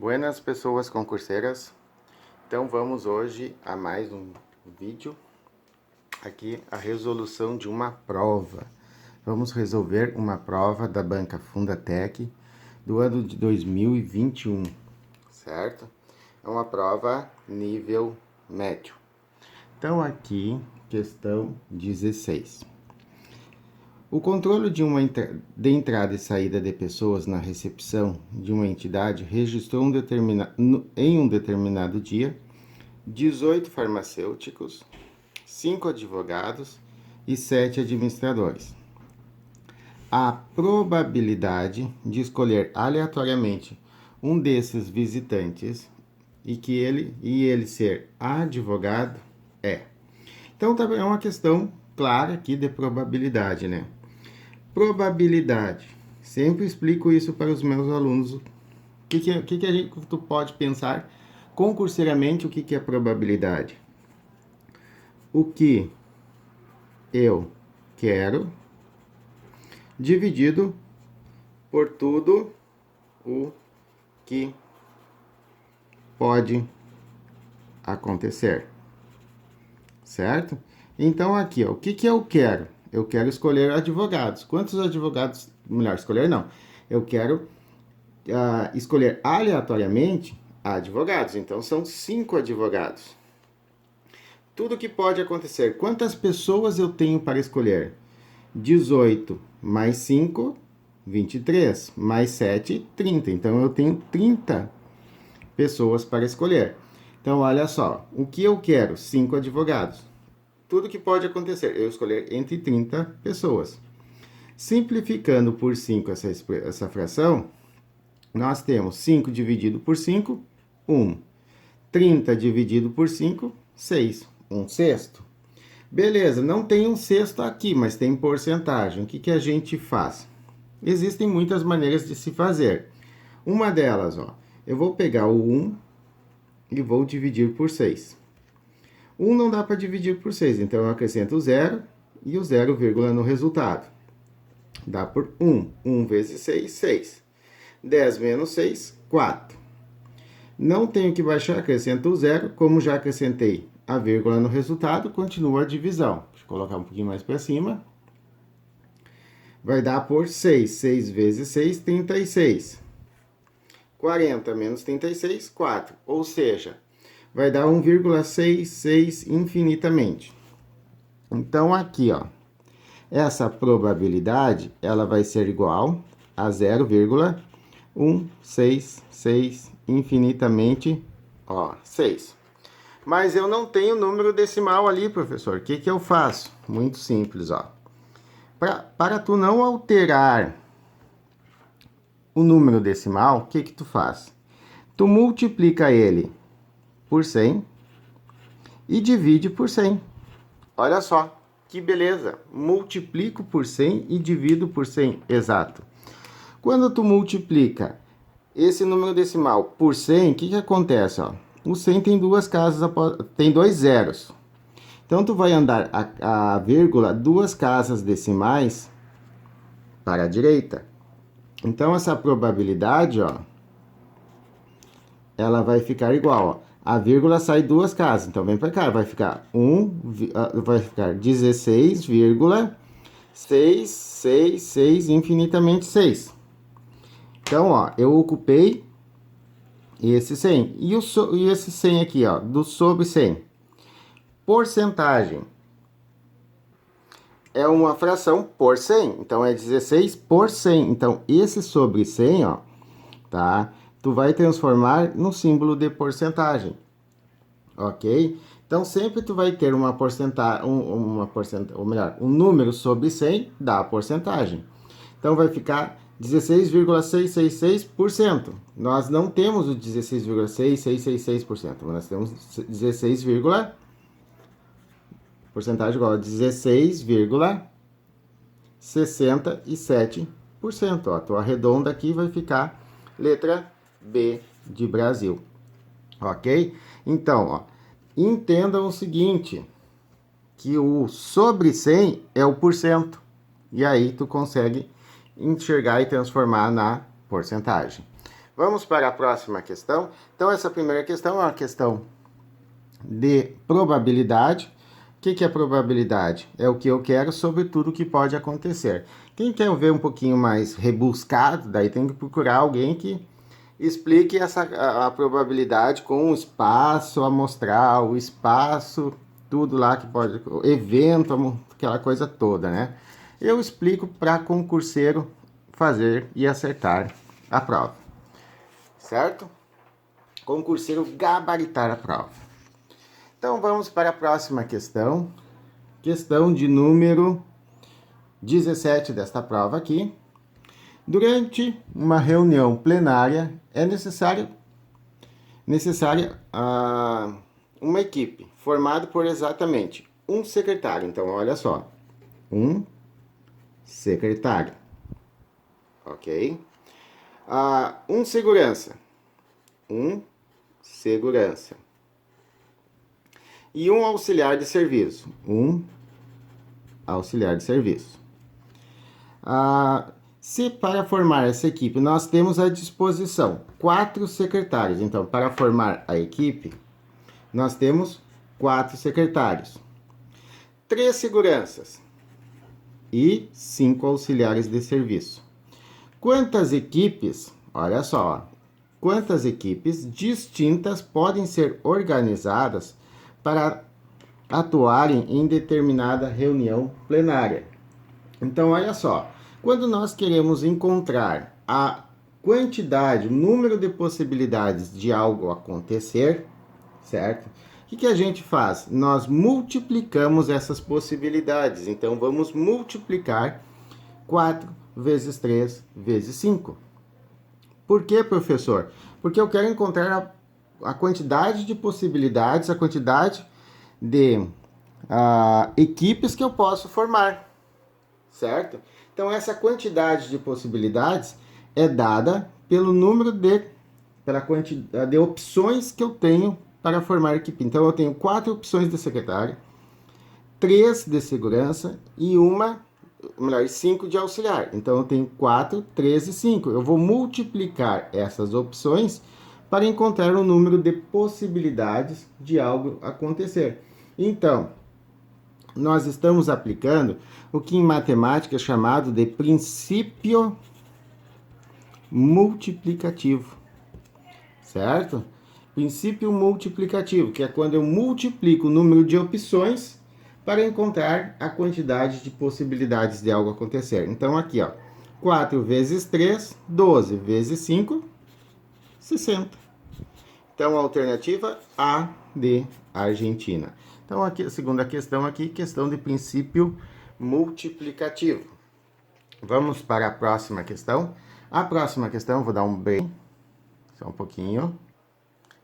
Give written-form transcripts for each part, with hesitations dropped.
Buenas pessoas concurseiras, então vamos hoje a mais um vídeo, aqui a resolução de uma prova. Vamos resolver uma prova da banca Fundatec do ano de 2021, certo? É uma prova nível médio. Então aqui, questão 16. O controle de entrada e saída de pessoas na recepção de uma entidade registrou em um determinado dia 18 farmacêuticos, 5 advogados e 7 administradores. A probabilidade de escolher aleatoriamente um desses visitantes e ele ser advogado é. Então também é uma questão clara aqui de probabilidade, né? Probabilidade. Sempre explico isso para os meus alunos. O que tu pode pensar concurseiramente, o que é probabilidade? O que eu quero dividido por tudo o que pode acontecer. Certo? Então aqui, ó, o que eu quero? Eu quero escolher advogados. Quantos advogados? Melhor, escolher não. Eu quero escolher aleatoriamente advogados. Então, são 5 advogados. Tudo que pode acontecer. Quantas pessoas eu tenho para escolher? 18 mais 5, 23. Mais 7, 30. Então, eu tenho 30 pessoas para escolher. Então, olha só. O que eu quero? 5 advogados. Tudo que pode acontecer, eu escolher entre 30 pessoas. Simplificando por 5 essa fração, nós temos 5 dividido por 5, 1. 30 dividido por 5, 6. 1 sexto. Beleza, não tem um sexto aqui, mas tem porcentagem. O que a gente faz? Existem muitas maneiras de se fazer. Uma delas, ó, eu vou pegar o 1 e vou dividir por 6. 1 não dá para dividir por 6, então eu acrescento o 0 e o 0, no resultado. Dá por 1. 1 vezes 6, 6. 10 menos 6, 4. Não tenho que baixar, acrescento o 0. Como já acrescentei a vírgula no resultado, continua a divisão. Deixa eu colocar um pouquinho mais para cima. Vai dar por 6. 6 vezes 6, 36. 40 menos 36, 4. Ou seja, vai dar 1,66 infinitamente. Então, aqui, ó, essa probabilidade, ela vai ser igual a 0,166 infinitamente, ó, 6. Mas eu não tenho número decimal ali, professor. O que eu faço? Muito simples, ó. Para tu não alterar o número decimal, o que tu faz? Tu multiplica ele por 100 e divide por 100. Olha só, que beleza. Multiplico por 100 e divido por 100, exato. Quando tu multiplica esse número decimal por 100, o que acontece? Ó? O 100 tem duas casas, tem 2 zeros. Então, tu vai andar a vírgula 2 casas decimais para a direita. Então, essa probabilidade, ó, ela vai ficar igual, ó. A vírgula sai 2 casas, então vem para cá, vai ficar 16,666 infinitamente 6. Então, ó, eu ocupei esse 100 e esse 100 aqui, ó, do sobre 100. Porcentagem é uma fração por 100, então é 16 por 100. Então, esse sobre 100, ó, tá? Tu vai transformar no símbolo de porcentagem, ok? Então, sempre tu vai ter uma porcentagem, ou melhor, um número sobre 100 da porcentagem. Então, vai ficar 16,666%. Nós não temos o 16,6666%, nós temos 16, porcentagem igual a 16,67%. Ó, tu arredonda aqui, vai ficar letra B de Brasil, ok? Então, ó, entendam o seguinte, que o sobre 100 é o porcento, e aí tu consegue enxergar e transformar na porcentagem. Vamos para a próxima questão. Então, essa primeira questão é uma questão de probabilidade. O que é probabilidade? É o que eu quero sobre tudo que pode acontecer. Quem quer ver um pouquinho mais rebuscado, daí tem que procurar alguém que explique a probabilidade com o espaço amostral, o espaço, tudo lá que pode, evento, aquela coisa toda, né? Eu explico para concurseiro fazer e acertar a prova, certo? Concurseiro gabaritar a prova. Então vamos para a próxima questão, questão de número 17 desta prova aqui. Durante uma reunião plenária é necessária uma equipe formada por exatamente um secretário. Então, olha só, um secretário, ok? Um segurança, e um auxiliar de serviço, auxiliar de serviço. Se para formar essa equipe nós temos à disposição 4 secretários, então para formar a equipe nós temos 4 secretários, 3 seguranças e 5 auxiliares de serviço. Quantas equipes, olha só, quantas equipes distintas podem ser organizadas para atuarem em determinada reunião plenária? Então, olha só, quando nós queremos encontrar a quantidade, o número de possibilidades de algo acontecer, certo? O que a gente faz? Nós multiplicamos essas possibilidades. Então, vamos multiplicar 4 vezes 3 vezes 5. Por quê, professor? Porque eu quero encontrar a quantidade de possibilidades, a quantidade de equipes que eu posso formar, certo? Então, essa quantidade de possibilidades é dada pelo número pela quantidade de opções que eu tenho para formar equipe. Então, eu tenho 4 opções de secretário, 3 de segurança e 5 de auxiliar. Então, eu tenho 4, 3 e 5. Eu vou multiplicar essas opções para encontrar o número de possibilidades de algo acontecer. Então, nós estamos aplicando o que em matemática é chamado de princípio multiplicativo, certo? Princípio multiplicativo, que é quando eu multiplico o número de opções para encontrar a quantidade de possibilidades de algo acontecer. Então, aqui, ó, 4 vezes 3, 12 vezes 5, 60. Então, a alternativa A de Argentina. Então, aqui, a segunda questão aqui, questão de princípio multiplicativo. Vamos para a próxima questão. A próxima questão, vou dar um break, só um pouquinho.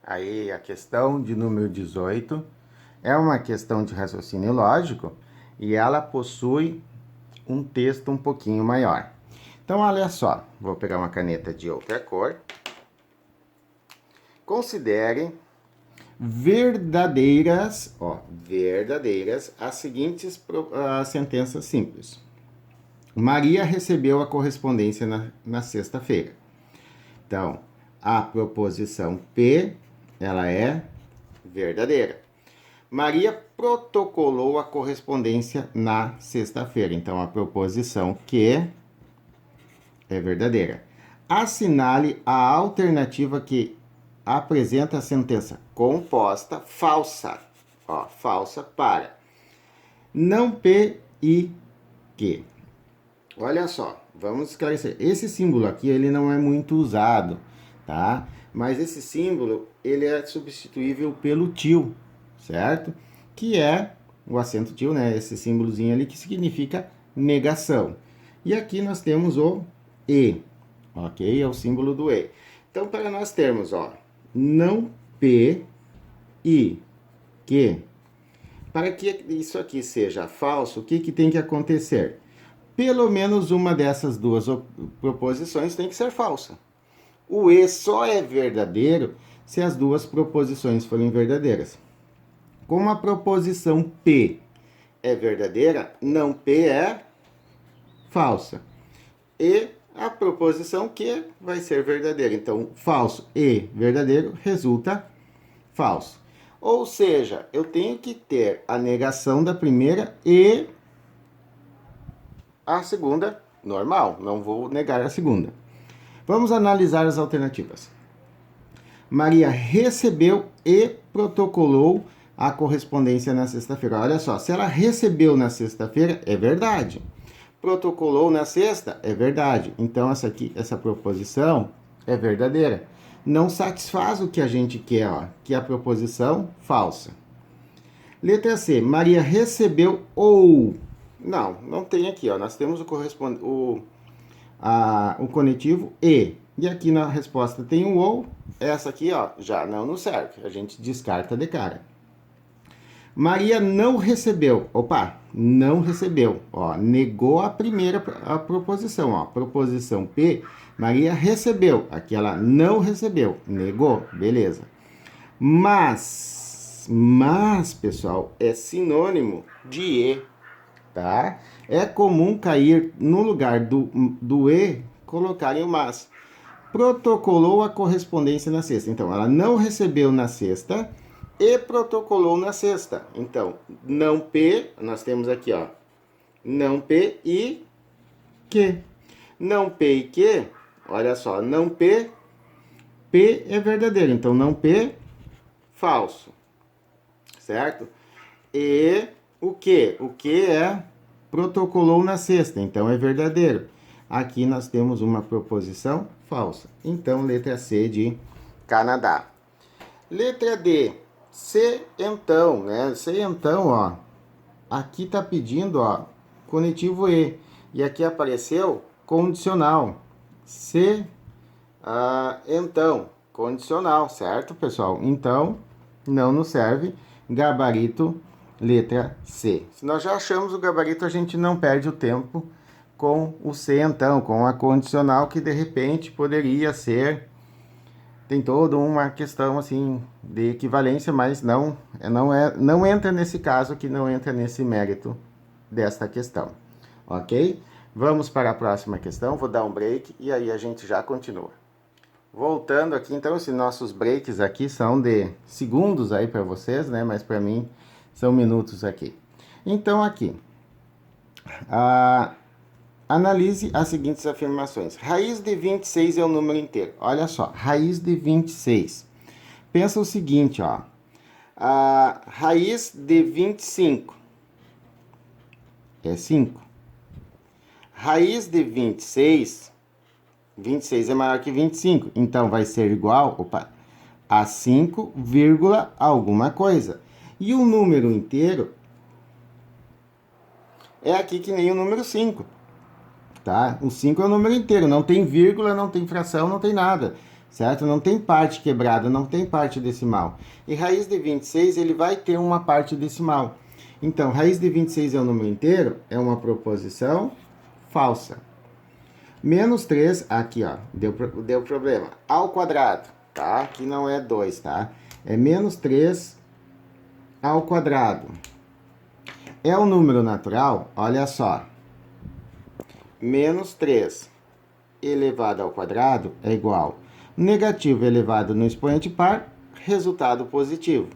Aí, a questão de número 18 é uma questão de raciocínio lógico e ela possui um texto um pouquinho maior. Então, olha só, vou pegar uma caneta de outra cor. Considere verdadeiras as seguintes sentenças simples. Maria recebeu a correspondência na sexta-feira. Então, a proposição P, ela é verdadeira. Maria protocolou a correspondência na sexta-feira. Então, a proposição Q é verdadeira. Assinale a alternativa que apresenta a sentença composta falsa. Ó, falsa para não P e Q. Olha só, vamos esclarecer. Esse símbolo aqui, ele não é muito usado, tá? Mas esse símbolo, ele é substituível pelo til, certo? Que é o acento til, né? Esse símbolozinho ali que significa negação. E aqui nós temos o E, ok? É o símbolo do E. Então, para nós termos, ó, não P e Q, para que isso aqui seja falso, o que tem que acontecer? Pelo menos uma dessas duas proposições tem que ser falsa. O E só é verdadeiro se as duas proposições forem verdadeiras. Como a proposição P é verdadeira, não P é falsa. E A proposição que vai ser verdadeira. Então, falso e verdadeiro resulta falso. Ou seja, eu tenho que ter a negação da primeira e a segunda normal. Não vou negar a segunda. Vamos analisar as alternativas. Maria recebeu e protocolou a correspondência na sexta-feira. Olha só, se ela recebeu na sexta-feira, é verdade. Protocolou na sexta, é verdade. Então, essa proposição é verdadeira. Não satisfaz o que a gente quer, ó, que é a proposição falsa. Letra C, Maria recebeu ou... Não tem aqui, ó. Nós temos o conectivo e aqui na resposta tem o ou. Essa aqui, ó, já não nos serve. A gente descarta de cara. Maria não recebeu. Opa, não recebeu. Ó, negou a proposição. Ó, proposição P, Maria recebeu. Aqui ela não recebeu. Negou. Beleza. Mas, pessoal, é sinônimo de e, tá? É comum cair no lugar do e, colocarem o mas. Protocolou a correspondência na sexta. Então, ela não recebeu na sexta e protocolou na sexta. Então, não P, nós temos aqui, ó, não P e que. Não P e que, olha só, não P é verdadeiro. Então, não P, falso. Certo? E o que? O que é protocolou na sexta. Então, é verdadeiro. Aqui nós temos uma proposição falsa. Então, letra C de Canadá. Letra D, se então, né? Se então, ó. Aqui tá pedindo, ó, conectivo e. E aqui apareceu condicional. Se, então, condicional, certo, pessoal? Então, não nos serve. Gabarito, letra C. Se nós já achamos o gabarito, a gente não perde o tempo com o se então, com a condicional, que de repente poderia ser, tem toda uma questão assim de equivalência, mas não entra nesse caso, que não entra nesse mérito desta questão, ok? Vamos para a próxima questão, vou dar um break e aí a gente já continua. Voltando aqui, então, esses nossos breaks aqui são de segundos aí para vocês, né? Mas para mim são minutos aqui. Então, aqui, analise as seguintes afirmações. Raiz de 26 é o número inteiro. Olha só, raiz de 26. Pensa o seguinte, ó. A raiz de 25 é 5. Raiz de 26 é maior que 25. Então, vai ser igual, a 5, alguma coisa. E o número inteiro é aqui que nem o número 5. Tá? O 5 é o número inteiro, não tem vírgula, não tem fração, não tem nada, certo? Não tem parte quebrada, não tem parte decimal. E raiz de 26, ele vai ter uma parte decimal. Então, raiz de 26 é o número inteiro, é uma proposição falsa. Menos 3, aqui, ó, deu problema. Ao quadrado, tá? Aqui não é 2, tá? É menos 3 ao quadrado. É o número natural, olha só. Menos 3 elevado ao quadrado é igual negativo elevado no expoente par, resultado positivo.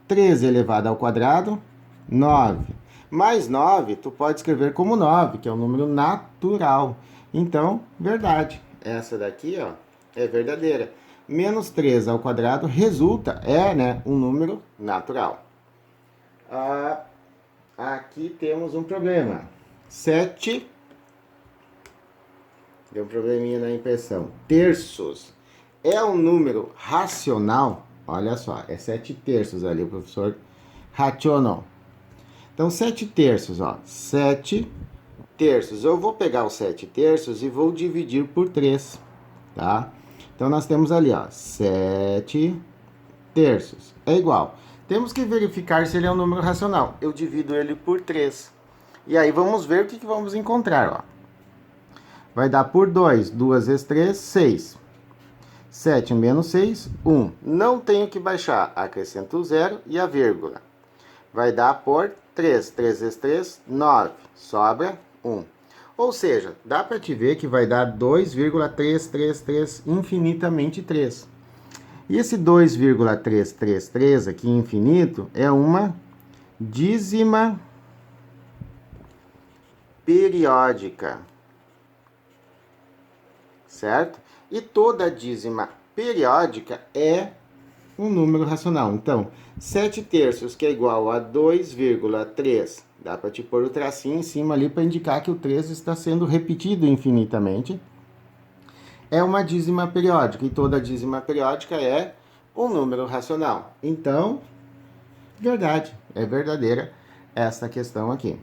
3 elevado ao quadrado, 9. Mais 9, tu pode escrever como 9, que é um número natural. Então, verdade. Essa daqui, ó, é verdadeira. Menos 3 ao quadrado resulta, né, um número natural. Aqui temos um problema. 7... Deu um probleminha na impressão. Terços é um número racional. Olha só, é 7 terços ali, o professor racionou. Então, 7 terços, ó. 7 terços. Eu vou pegar os 7 terços e vou dividir por 3, tá? Então, nós temos ali, ó, 7 terços. É igual. Temos que verificar se ele é um número racional. Eu divido ele por 3. E aí, vamos ver o que vamos encontrar, ó. Vai dar por 2. 2 vezes 3, 6. 7 menos 6, 1. Não tenho que baixar. Acrescento o 0 e a vírgula. Vai dar por 3. 3 vezes 3, 9. Sobra 1. Ou seja, dá para te ver que vai dar 2,333 infinitamente 3. E esse 2,333 aqui infinito é uma dízima periódica, certo? E toda dízima periódica é um número racional. Então, 7 terços, que é igual a 2,3, dá para te pôr o tracinho em cima ali para indicar que o 3 está sendo repetido infinitamente. É uma dízima periódica, e toda dízima periódica é um número racional. Então, verdade, é verdadeira essa questão aqui.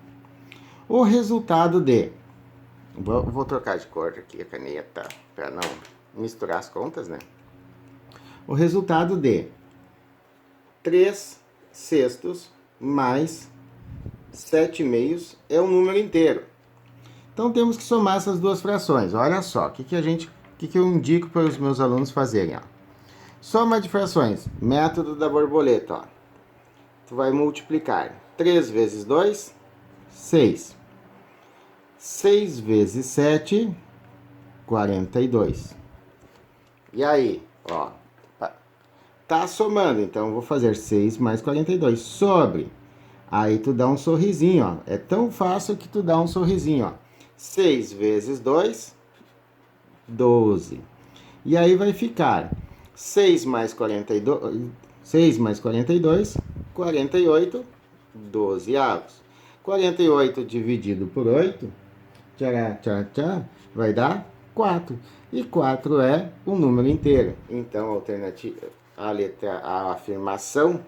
O resultado de... Vou trocar de cor aqui a caneta, para não misturar as contas, né? O resultado de 3 sextos mais 7 meios é um número inteiro. Então temos que somar essas duas frações. Olha só, o que eu indico para os meus alunos fazerem? Ó. Soma de frações, método da borboleta. Ó. Tu vai multiplicar 3 vezes 2, 6. 6 vezes 7, 42. E aí, ó, tá somando, então eu vou fazer 6 mais 42 sobre. Aí tu dá um sorrisinho, ó. É tão fácil que tu dá um sorrisinho, ó. 6 vezes 2, 12. E aí vai ficar 6 mais 42, 6 mais 42, 48 dozeavos. 48 dividido por 8, vai dar 4. E 4 é um número inteiro. Então, a alternativa, a afirmação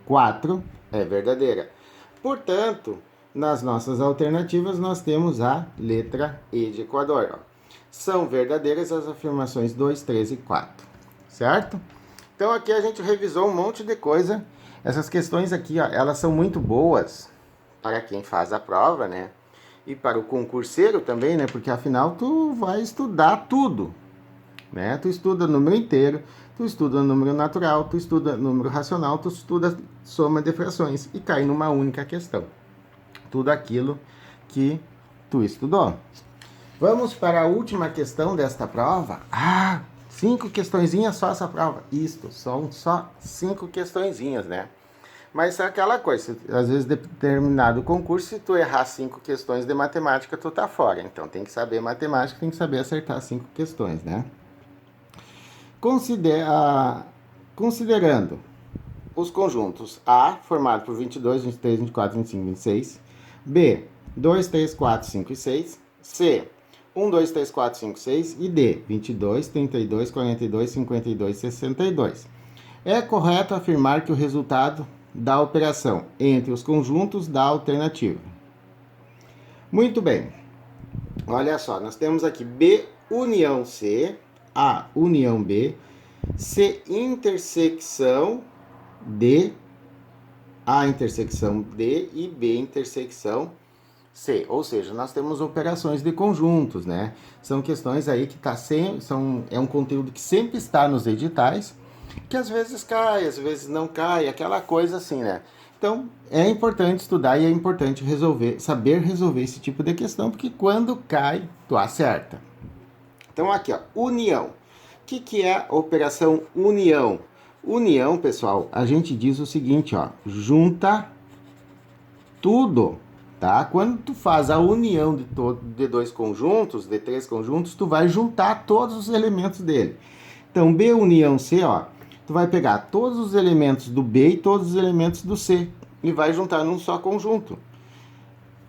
4 é verdadeira. Portanto, nas nossas alternativas, nós temos a letra E de Equador. Ó. São verdadeiras as afirmações 2, 3 e 4. Certo? Então, aqui a gente revisou um monte de coisa. Essas questões aqui, ó, elas são muito boas para quem faz a prova, né? E para o concurseiro também, né? Porque afinal tu vai estudar tudo, né? Tu estuda número inteiro, tu estuda número natural, tu estuda número racional, tu estuda soma de frações e cai numa única questão. Tudo aquilo que tu estudou. Vamos para a última questão desta prova. 5 questõezinhas só essa prova. Isto, são só 5 questõezinhas, né? Mas é aquela coisa, às vezes, determinado concurso, se tu errar 5 questões de matemática, tu tá fora. Então, tem que saber matemática, tem que saber acertar 5 questões, né? Considerando os conjuntos A, formado por 22, 23, 24, 25, 26. B, 2, 3, 4, 5 e 6. C, 1, 2, 3, 4, 5, 6. E D, 22, 32, 42, 52, 62. É correto afirmar que o resultado da operação entre os conjuntos da alternativa. Muito bem. Olha só, nós temos aqui B união C, A união B, C intersecção D, A intersecção D e B intersecção C. Ou seja, nós temos operações de conjuntos, né? São questões aí que é um conteúdo que sempre está nos editais, que às vezes cai, às vezes não cai, aquela coisa assim, né? Então, é importante estudar e é importante saber resolver esse tipo de questão, porque quando cai, tu acerta. Então, aqui, ó, união. O que é a operação união? União, pessoal, a gente diz o seguinte, ó, junta tudo, tá? Quando tu faz a união de dois conjuntos, de 3 conjuntos, tu vai juntar todos os elementos dele. Então, B união C, ó, tu vai pegar todos os elementos do B e todos os elementos do C e vai juntar num só conjunto.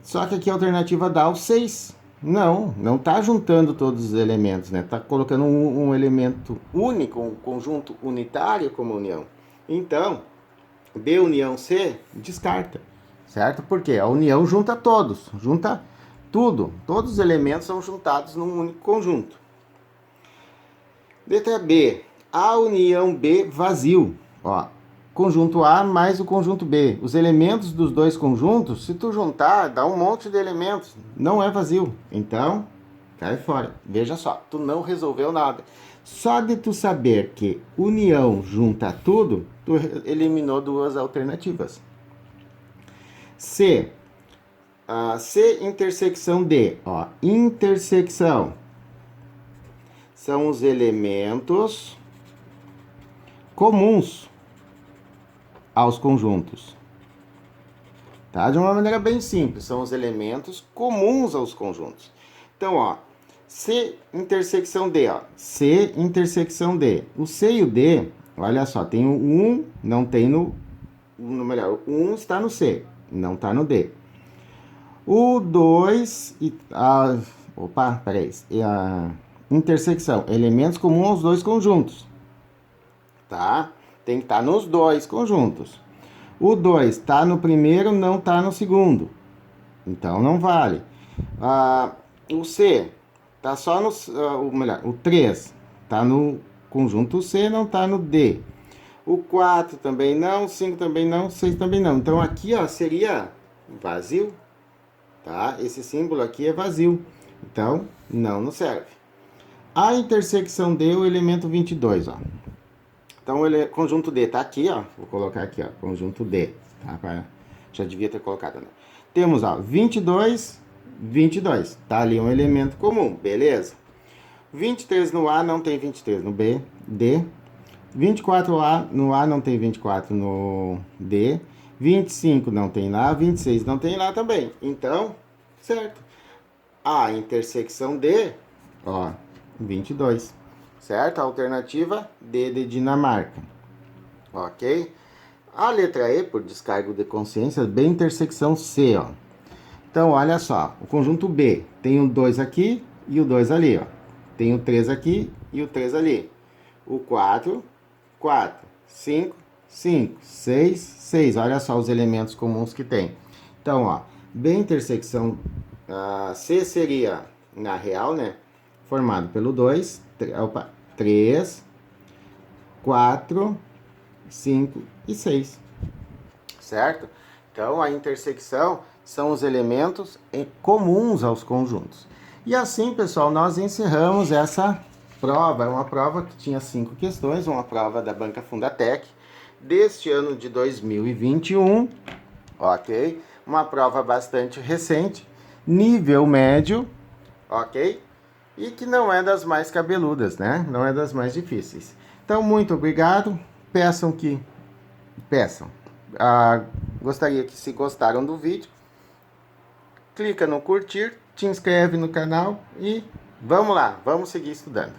Só que aqui a alternativa dá o 6. Não tá juntando todos os elementos, né? Tá colocando um elemento único, um conjunto unitário como união. Então, B união C, descarta, certo? Porque a união junta todos, junta tudo. Todos os elementos são juntados num único conjunto. Letra B, A união B vazio. Ó, conjunto A mais o conjunto B. Os elementos dos dois conjuntos, se tu juntar, dá um monte de elementos. Não é vazio. Então, cai fora. Veja só, tu não resolveu nada. Só de tu saber que união junta tudo, tu eliminou 2 alternativas. C, C intersecção D, ó, intersecção são os elementos comuns aos conjuntos, tá? De uma maneira bem simples, são os elementos comuns aos conjuntos. Então, ó, C intersecção D, ó, C intersecção D. O C e o D, olha só, tem o 1, não tem no melhor, o 1 está no C, não está no D. O 2 e a intersecção, elementos comuns aos dois conjuntos, tá? Tem que estar nos dois conjuntos. O 2 está no primeiro, não está no segundo, então não vale. O C tá só no, o 3 tá no conjunto C, não tá no D. O 4 também não, o 5 também não, o 6 também não. Então aqui, ó, seria vazio, tá? Esse símbolo aqui é vazio, então não nos serve. A intersecção D, o elemento 22, ó. Então o conjunto D tá aqui, ó. Vou colocar aqui, ó, conjunto D, tá? Já devia ter colocado, né? Temos, ó, 22, 22. Tá ali um elemento comum, beleza? 23 no A, não tem 23 no B, D. 24 no A, não tem 24 no D. 25 não tem lá, 26 não tem lá também. Então, certo. A intersecção D, ó, 22. Certo? A alternativa D de Dinamarca. Ok? A letra E, por descargo de consciência, B intersecção C, ó. Então, olha só, o conjunto B tem o 2 aqui e o 2 ali, ó. Tem o 3 aqui e o 3 ali. O 4, 4, 5, 5, 6, 6. Olha só os elementos comuns que tem. Então, ó, B intersecção C seria, na real, né, formado pelo 2, 3, 4, 5 e 6. Certo? Então, a intersecção são os elementos comuns aos conjuntos. E assim, pessoal, nós encerramos essa prova. É uma prova que tinha 5 questões, uma prova da Banca Fundatec, deste ano de 2021, ok? Uma prova bastante recente, nível médio, ok? E que não é das mais cabeludas, né? Não é das mais difíceis. Então, muito obrigado. Peçam. Gostaria que, se gostaram do vídeo, clica no curtir, te inscreve no canal e vamos lá, vamos seguir estudando.